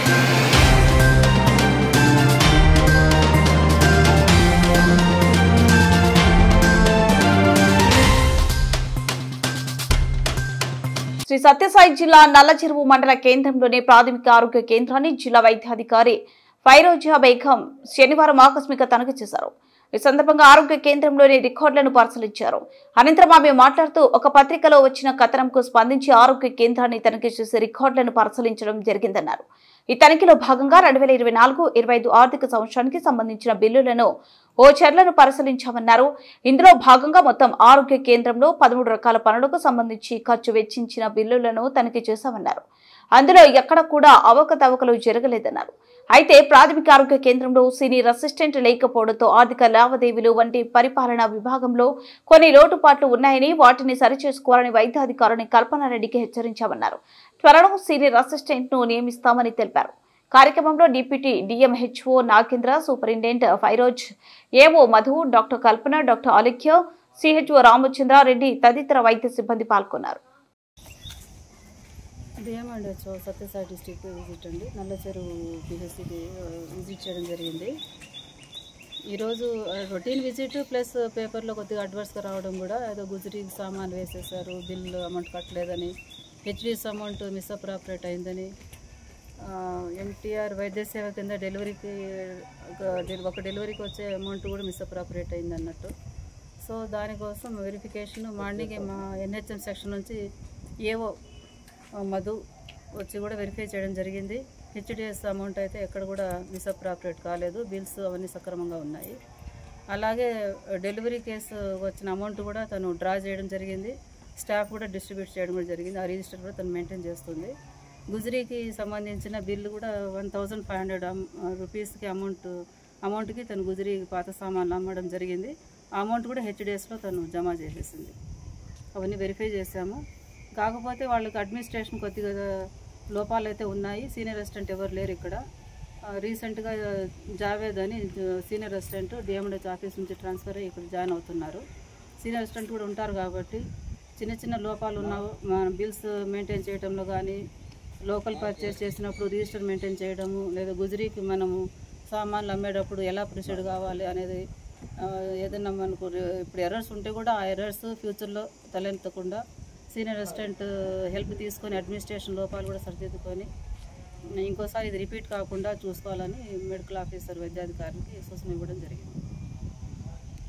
శ్రీ సత్యసాయి జిల్లా నల్లచెరువు మండల కేంద్రంలోని ప్రాథమిక ఆరోగ్య కేంద్రాన్ని జిల్లా వైద్యాధికారి ఫైరోజా బేగం శనివారం ఆకస్మిక తనిఖీ చేశారు. ఈ సందర్భంగా ఆరోగ్య కేంద్రంలోని రికార్డులను పరిశీలించారు. అనంతరం ఆమె మాట్లాడుతూ ఒక పత్రికలో వచ్చిన కథనంకు స్పందించి ఆరోగ్య కేంద్రాన్ని తనిఖీ చేసి రికార్డులను పరిశీలించడం జరిగిందన్నారు. ఈ తనిఖీలో భాగంగా 2024-25 ఆర్థిక సంవత్సరానికి సంబంధించిన బిల్లులను ఓచర్లను పరిశీలించామన్నారు. ఇందులో భాగంగా మొత్తం ఆరోగ్య కేంద్రంలో 13 రకాల పనులకు సంబంధించి ఖర్చు వెచ్చించిన బిల్లులను తనిఖీ చేశామన్నారు. అందులో ఎక్కడ కూడా అవకతవకలు జరగలేదన్నారు. అయితే ప్రాథమిక ఆరోగ్య కేంద్రంలో సీనియర్ అసిస్టెంట్ లేకపోవడంతో ఆర్థిక లావాదేవీలు వంటి పరిపాలనా విభాగంలో కొన్ని లోటుపాట్లు ఉన్నాయని వాటిని సరిచేసుకోవాలని వైద్యాధికారిని కల్పనారెడ్డికి హెచ్చరించామన్నారు. త్వరలో సీనియర్ అసిస్టెంట్ ను నియమిస్తామని తెలిపారు. కార్యక్రమంలో deputy DMHO Nagendra, superintendent Firoz, AO Madhu, doctor Kalpana, doctor Alikhya, CHO Ramachandra Reddy తదితర వైద్య సిబ్బంది పాల్గొన్నారు. డిఎంహెచ్ఓ సత్యసాయి డిస్ట్రిక్ట్ విజిట్ అండి, నల్లచెరువు పిహెచ్సికి విజిట్ చేయడం జరిగింది. ఈరోజు రొటీన్ విజిట్ ప్లస్ పేపర్లో కొద్దిగా అడ్వర్స్గా రావడం కూడా ఏదో గుజరీకి సామాన్ వేసేసారు, బిల్లు అమౌంట్ కట్టలేదని, హెచ్డిఎస్ అమౌంట్ మిస్అప్రాపరేట్ అయిందని, ఎన్టీఆర్ వైద్య సేవ కింద ఒక డెలివరీకి వచ్చే అమౌంట్ కూడా మిస్అప్రాపరేట్ అయింది అన్నట్టు. సో దానికోసం వెరిఫికేషన్ మార్నింగ్ మా ఎన్హెచ్ఎం సెక్షన్ నుంచి ఏవో మధు వచ్చి కూడా వెరిఫై చేయడం జరిగింది. హెచ్డిఎస్ అమౌంట్ అయితే ఎక్కడ కూడా మిస్అప్రాపరేట్ కాలేదు, బిల్స్ అవన్నీ సక్రమంగా ఉన్నాయి. అలాగే డెలివరీ కేసు వచ్చిన అమౌంట్ కూడా తను డ్రా చేయడం జరిగింది, స్టాఫ్ కూడా డిస్ట్రిబ్యూట్ చేయడం కూడా జరిగింది. ఆ రిజిస్టర్ కూడా తను మెయింటైన్ చేస్తుంది. గుజరీకి సంబంధించిన బిల్లు కూడా 1500 రూపీస్కి అమౌంట్కి తను గుజరీ పాత సామాన్లు అమ్మడం జరిగింది. ఆ అమౌంట్ కూడా హెచ్డిఎస్లో తను జమ చేసేసింది. అవన్నీ వెరిఫై చేశాము. కాకపోతే వాళ్ళకి అడ్మినిస్ట్రేషన్ కొద్దిగా లోపాలు అయితే ఉన్నాయి. సీనియర్ అసిస్టెంట్ ఎవరు లేరు ఇక్కడ. రీసెంట్గా జావేద్ అని సీనియర్ అసిస్టెంట్ డిఎంహెచ్ ఆఫీస్ నుంచి ట్రాన్స్ఫర్ అయ్యి ఇక్కడ జాయిన్ అవుతున్నారు. సీనియర్ అసిస్టెంట్ కూడా ఉంటారు కాబట్టి చిన్న చిన్న లోపాలు ఉన్నావు. బిల్స్ మెయింటైన్ చేయడంలో కానీ, లోకల్ పర్చేస్ చేసినప్పుడు రిజిస్టర్ మెయింటైన్ చేయడము, లేదా గుజరీకి మనము సామాన్లు అమ్మేటప్పుడు ఎలా ప్రొసీడ్ కావాలి అనేది ఏదైనా మనకు ఇప్పుడు ఎర్రర్స్ ఉంటే కూడా ఆ ఎర్రర్స్ ఫ్యూచర్లో తలెత్తకుండా సీనియర్ అసిస్టెంట్ హెల్ప్ తీసుకొని అడ్మినిస్ట్రేషన్ లోపాలు కూడా సరిదిద్దుకొని ఇంకోసారి ఇది రిపీట్ కాకుండా చూసుకోవాలని మెడికల్ ఆఫీసర్ వైద్యాధికారికి సూచన ఇవ్వడం జరిగింది.